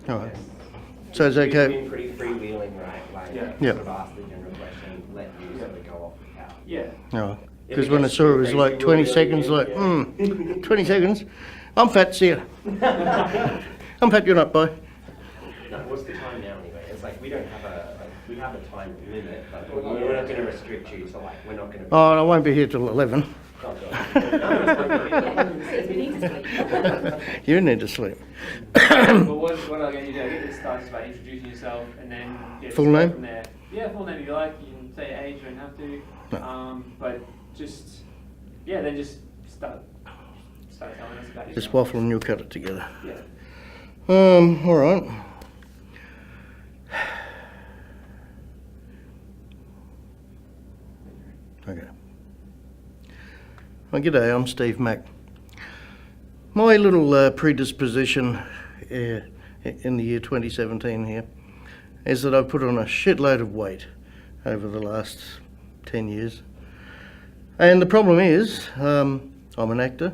All right. Yes. So it's We've okay. been pretty freewheeling, right? Like, Yeah. sort of ask the general question, let you sort of go off the cuff. Yeah. No, If because it when I gets saw it, too it was crazy, like we'll 20 reel seconds, you like, in, 20 seconds. I'm fat, see ya. I'm fat, you're not, bye. No, what's the time now anyway? It's like we don't have we have a time limit, but we're not going to restrict you, so like we're not going to. Oh, and I won't be here till 11. Oh, God. You need to sleep. But what I get you do, I get to start just by introducing yourself and then Full just go name? from there. Yeah, full name if you like. You can say age, you don't have to. No. But just then just start telling us about yourself. Just waffle and you'll cut it together. Yeah. All right. Okay. Well, g'day, I'm Steve Mack. My little predisposition in the year 2017 here is that I've put on a shitload of weight over the last 10 years. And the problem is, I'm an actor,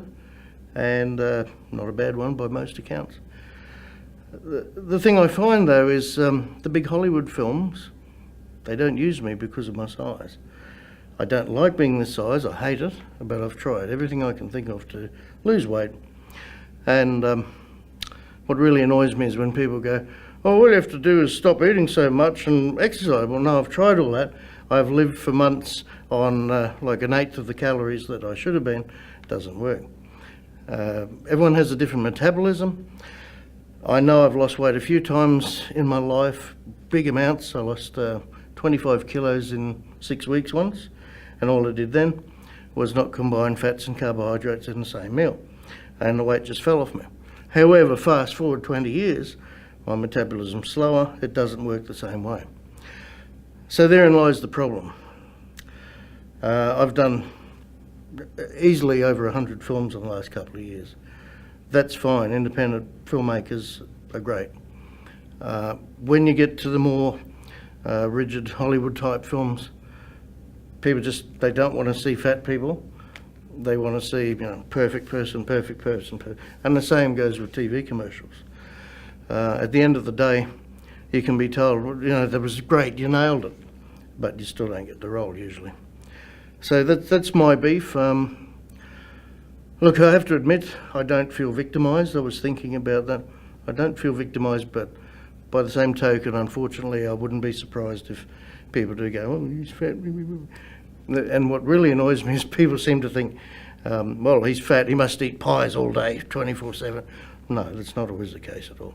and not a bad one by most accounts. The thing I find though is the big Hollywood films, they don't use me because of my size. I don't like being this size, I hate it, but I've tried everything I can think of to lose weight. And what really annoys me is when people go, oh, all you have to do is stop eating so much and exercise. Well, no, I've tried all that. I've lived for months on like an eighth of the calories that I should have been. It doesn't work. Everyone has a different metabolism. I know I've lost weight a few times in my life, big amounts. I lost 25 kilos in 6 weeks once, and all I did then was not combine fats and carbohydrates in the same meal, and the weight just fell off me. However, fast forward 20 years, my metabolism's slower, it doesn't work the same way. So therein lies the problem. I've done easily over 100 films in the last couple of years. That's fine, independent filmmakers are great. When you get to the more rigid Hollywood type films, people they don't want to see fat people. They want to see, perfect person, and the same goes with TV commercials. At the end of the day, you can be told, that was great, you nailed it, but you still don't get the role usually. So that's my beef. Look, I have to admit, I don't feel victimised. I was thinking about that. I don't feel victimised, but by the same token, unfortunately, I wouldn't be surprised if people do go, oh, he's fat. And what really annoys me is people seem to think, well, he's fat, he must eat pies all day, 24/7. No, that's not always the case at all.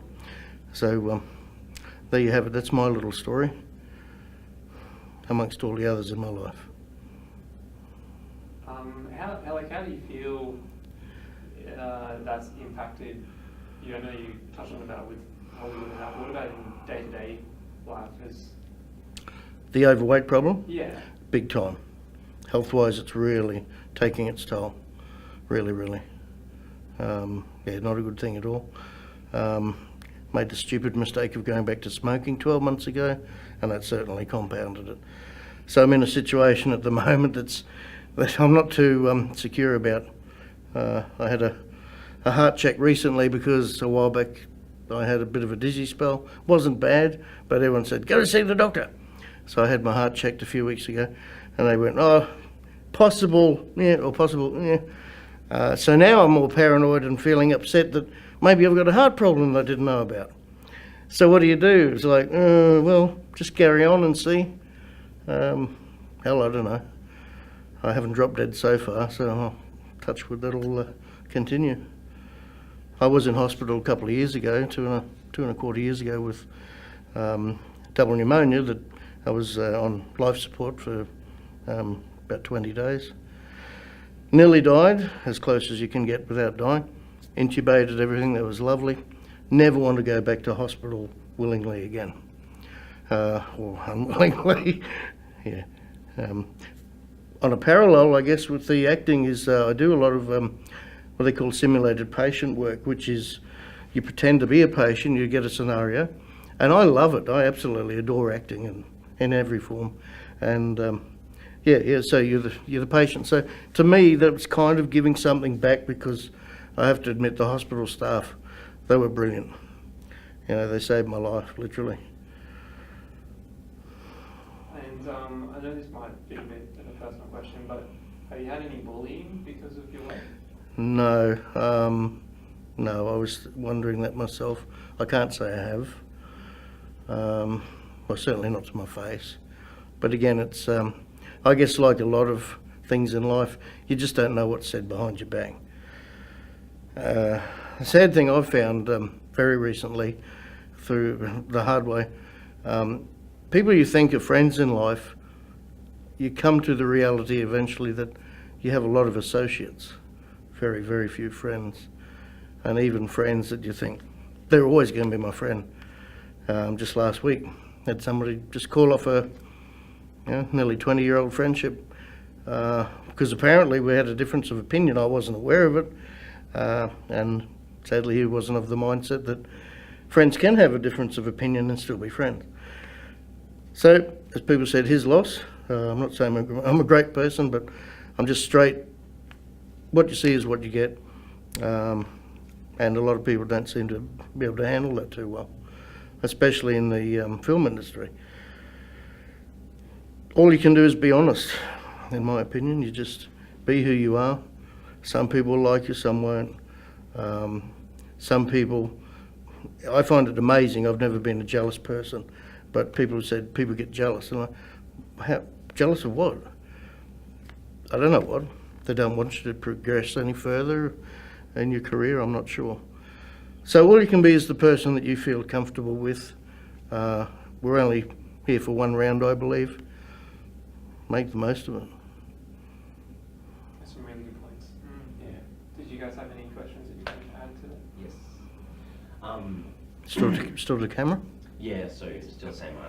So there you have it. That's my little story, amongst all the others in my life. How do you feel that's impacted you? I know you touched on about with Hollywood and that. What about in day-to-day life? The overweight problem? Yeah. Big time. Health-wise, it's really taking its toll. Really, really. Not a good thing at all. Made the stupid mistake of going back to smoking 12 months ago, and that certainly compounded it. So I'm in a situation at the moment that I'm not too secure about. I had a heart check recently because a while back I had a bit of a dizzy spell. Wasn't bad, but everyone said, go to see the doctor. So I had my heart checked a few weeks ago, and they went, oh, possible, or possible, yeah. So now I'm more paranoid and feeling upset that maybe I've got a heart problem that I didn't know about. So what do you do? It's like, well, just carry on and see. Hell, I don't know. I haven't dropped dead so far, so I'll touch wood, that'll continue. I was in hospital a couple of years ago, two and a quarter years ago, with double pneumonia that I was on life support for about 20 days. Nearly died, as close as you can get without dying. Intubated, everything, that was lovely. Never want to go back to hospital willingly again. Or unwillingly, yeah. On a parallel, I guess, with the acting is I do a lot of what they call simulated patient work, which is you pretend to be a patient, you get a scenario, and I love it. I absolutely adore acting in every form, and so you're the patient. So to me, that's kind of giving something back, because I have to admit the hospital staff, they were brilliant. they saved my life, literally. And I know this might be a bit of a personal question, but have you had any bullying because of your weight? No, no, I was wondering that myself. I can't say I have. Well, certainly not to my face. But again, it's, I guess like a lot of things in life, you just don't know what's said behind your back. The sad thing I've found very recently, through the hard way, people you think are friends in life, you come to the reality eventually that you have a lot of associates, very, very few friends, and even friends that you think, they're always going to be my friend. Just last week, had somebody just call off a nearly 20-year-old friendship because apparently we had a difference of opinion. I wasn't aware of it, and sadly he wasn't of the mindset that friends can have a difference of opinion and still be friends. So, as people said, his loss. I'm not saying I'm a great person, but I'm just straight. What you see is what you get, and a lot of people don't seem to be able to handle that too well, especially in the film industry. All you can do is be honest, in my opinion. You just be who you are. Some people will like you, some won't. Some people, I find it amazing. I've never been a jealous person, but people have said people get jealous. And jealous of what? I don't know what. They don't want you to progress any further in your career, I'm not sure. So all you can be is the person that you feel comfortable with. We're only here for one round, I believe. Make the most of it. That's some really good points. Yeah. Did you guys have any questions that you wanted to add to that? Yes. Still to camera? Yeah, so still the same way.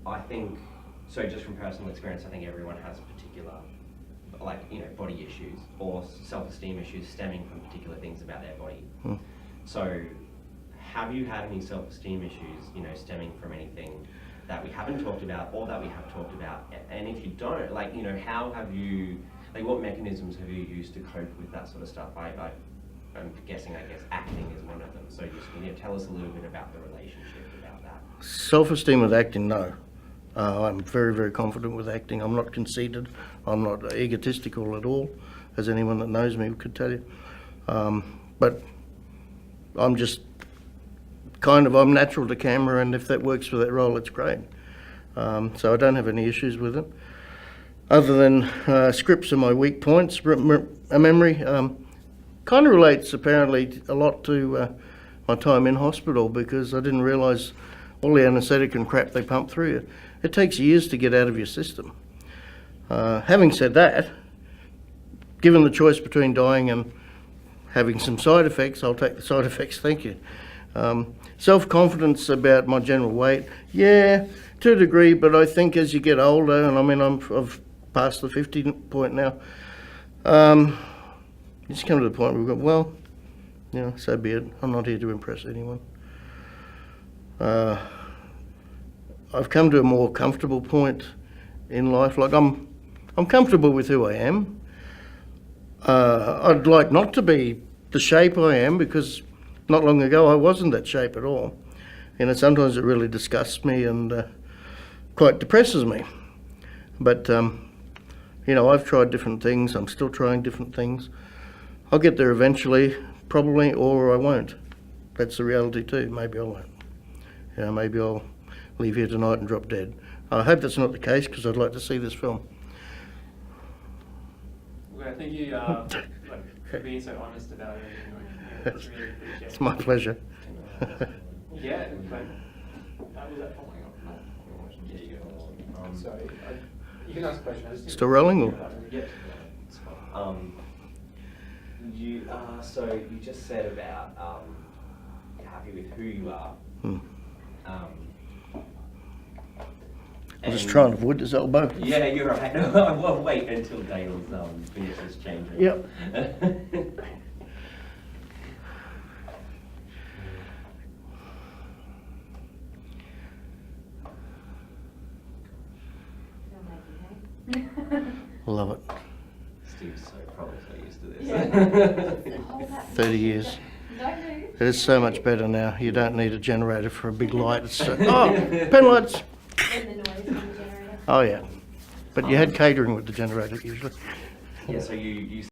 I think, so just from personal experience, I think everyone has particular, body issues or self-esteem issues stemming from particular things about their body. So have you had any self-esteem issues, stemming from anything that we haven't talked about or that we have talked about? And if you don't, how have you, what mechanisms have you used to cope with that sort of stuff? I'm guessing, acting is one of them. So just, tell us a little bit about the relationship about that. Self-esteem with acting, no. I'm very, very confident with acting. I'm not conceited. I'm not egotistical at all, as anyone that knows me could tell you. But I'm just I'm natural to camera, and if that works for that role, it's great. So I don't have any issues with it. Other than scripts are my weak points. Memory kind of relates apparently a lot to my time in hospital, because I didn't realise all the anaesthetic and crap they pump through you. It takes years to get out of your system. Having said that, given the choice between dying and having some side effects, I'll take the side effects, thank you. Self-confidence about my general weight, yeah, to a degree, but I think as you get older, and I've passed the 50 point now, you just come to the point where we've got, so be it. I'm not here to impress anyone. I've come to a more comfortable point in life. I'm comfortable with who I am. I'd like not to be the shape I am, because not long ago I wasn't that shape at all. Sometimes it really disgusts me and quite depresses me. But I've tried different things. I'm still trying different things. I'll get there eventually, probably, or I won't. That's the reality too. Maybe I won't. Maybe I'll leave here tonight and drop dead. I hope that's not the case, because I'd like to see this film. Well, I think you for being so honest about it. It's really appreciated. It's my pleasure. Yeah, but that was that following up. Sorry, you can ask a question. Still rolling, or? Yep. So you just said about you're happy with who you are. I'm just trying to avoid this elbow. Yeah, you're right. We'll wait until Dale's finishes changing. Yep. Love it. Steve's probably so used to this. 30 years. Don't move. It's so much better now. You don't need a generator for a big light. It's pen lights. And the noise from the generator. Oh yeah, but you had catering with the generator usually. Yeah, so you